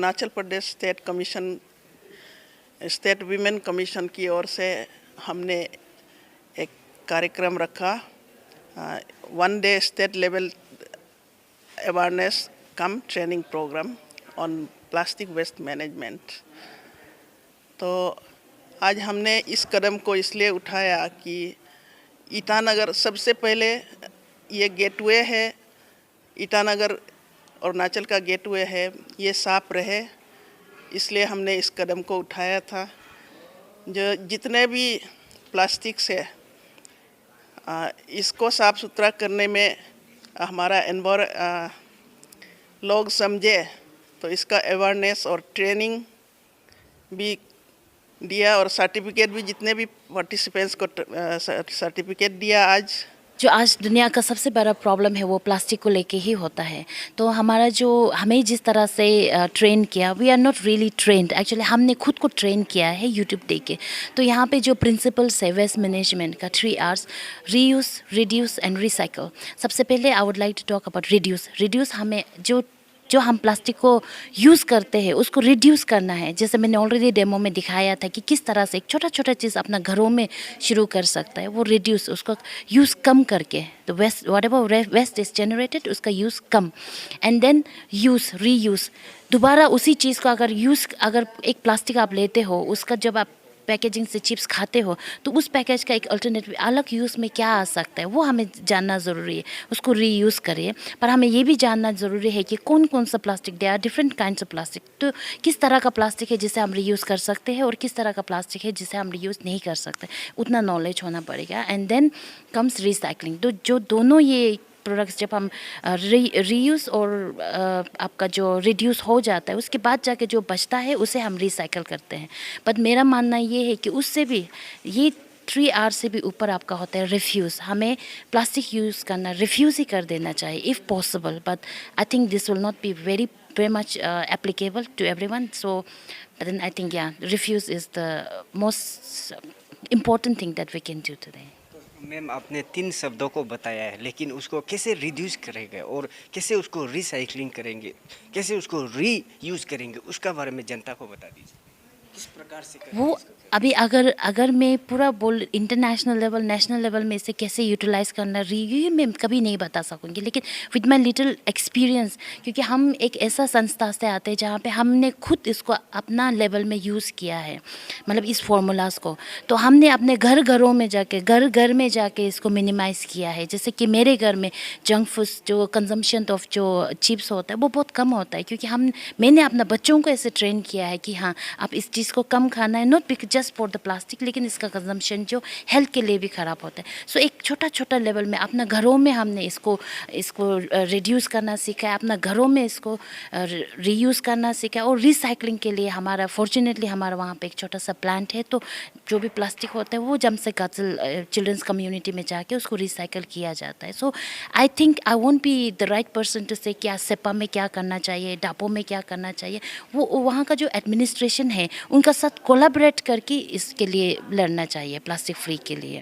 Arunachal Pradesh state women commission की ओर से हमने एक कार्यक्रम रखा, 1 day state level awareness cum training programme on plastic waste management. तो आज हमने इस कदम को इसलिए उठाया कि ईटानगर सबसे पहले ये गेटवे है, ईटानगर अरुणाचल का गेटवे है, ये साफ रहे, इसलिए हमने इस कदम को उठाया था। जो जितने भी प्लास्टिक से इसको साफ़ सुथरा करने में हमारा लोग समझे, तो इसका अवेयरनेस और ट्रेनिंग भी दिया और सर्टिफिकेट भी जितने भी पार्टिसिपेंट्स को सर्टिफिकेट दिया। आज दुनिया का सबसे बड़ा प्रॉब्लम है वो प्लास्टिक को लेके ही होता है। तो हमें जिस तरह से ट्रेन किया, we are not really trained, actually हमने खुद को ट्रेन किया है यूट्यूब देख के। तो यहाँ पे जो प्रिंसिपल्स है वेस्ट मैनेजमेंट का 3 Rs, reuse, reduce and recycle. सबसे पहले I would like to talk about reduce. हमें जो हम प्लास्टिक को यूज़ करते हैं उसको रिड्यूस करना है। जैसे मैंने ऑलरेडी डेमो में दिखाया था कि किस तरह से एक छोटा चीज़ अपना घरों में शुरू कर सकता है, वो रिड्यूस, उसको यूज़ कम करके, तो वेस्ट इज जनरेटेड उसका यूज़ कम, एंड देन रीयूज़। दोबारा उसी चीज़ को अगर एक प्लास्टिक आप लेते हो, उसका जब आप पैकेजिंग से चिप्स खाते हो तो उस पैकेज का एक अल्टरनेटिव अलग यूज़ में क्या आ सकता है वो हमें जानना ज़रूरी है। उसको रीयूज़ करिए, पर हमें ये भी जानना ज़रूरी है कि कौन कौन सा plastic, they are different kinds of plastic. तो किस तरह का प्लास्टिक है जिसे हम रीयूज़ कर सकते हैं और किस तरह का प्लास्टिक है जिसे हम रीयूज़ नहीं कर सकते, उतना नॉलेज होना पड़ेगा। And then comes recycling. तो जो दोनों ये प्रोडक्ट्स जब हम रीयूज़ और आपका जो रिड्यूस हो जाता है, उसके बाद जाके जो बचता है उसे हम रिसाइकल करते हैं। बट मेरा मानना ये है कि उससे भी ये 3 R से भी ऊपर आपका होता है रिफ्यूज़। हमें प्लास्टिक यूज़ करना रिफ्यूज़ ही कर देना चाहिए if possible, but I think this will not be very much applicable to everyone. So but then I think refuse is the most important thing that we can do today. Ma'am, आपने 3 शब्दों को बताया है, लेकिन उसको कैसे reduce करेंगे और कैसे उसको रिसाइकलिंग करेंगे, कैसे उसको रीयूज़ करेंगे, उसका बारे में जनता को बता दीजिए। किस प्रकार से करेंगे वो अभी अगर मैं पूरा इंटरनेशनल लेवल, नेशनल लेवल में इसे कैसे यूटिलाइज़ करना, ये मैं कभी नहीं बता सकूँगी, लेकिन विद माई लिटिल एक्सपीरियंस, क्योंकि हम एक ऐसा संस्था से आते हैं जहाँ पे हमने खुद इसको अपना लेवल में यूज़ किया है, मतलब इस फार्मूलाज को। तो हमने अपने घरों में जाके इसको मिनिमाइज़ किया है। जैसे कि मेरे घर में जंक फूड जो कंजम्पशन ऑफ जो चिप्स होता है वो बहुत कम होता है, क्योंकि मैंने अपना बच्चों को ऐसे ट्रेन किया है कि हाँ, आप इस चीज़ को कम खाना है, not just for the plastic, लेकिन इसका कंजम्पशन जो हेल्थ के लिए भी ख़राब होता है। सो एक छोटा लेवल में अपना घरों में हमने इसको रिड्यूस करना सीखा है, अपना घरों में इसको रीयूज़ करना सीखा है। और रिसाइकलिंग के लिए फॉर्चुनेटली हमारा वहाँ पे एक छोटा सा प्लांट है, तो जो भी प्लास्टिक होता है वो जमसे कातिल चिल्ड्रंस कम्युनिटी में जाके उसको रिसाइकल किया जाता है। So I think I won't be the right person to say क्या सेपा में क्या करना चाहिए, डापो में क्या करना चाहिए। वो वहाँ का जो एडमिनिस्ट्रेशन है उनका साथ कोलैबोरेट करके इसके लिए लड़ना चाहिए, प्लास्टिक फ्री के लिए।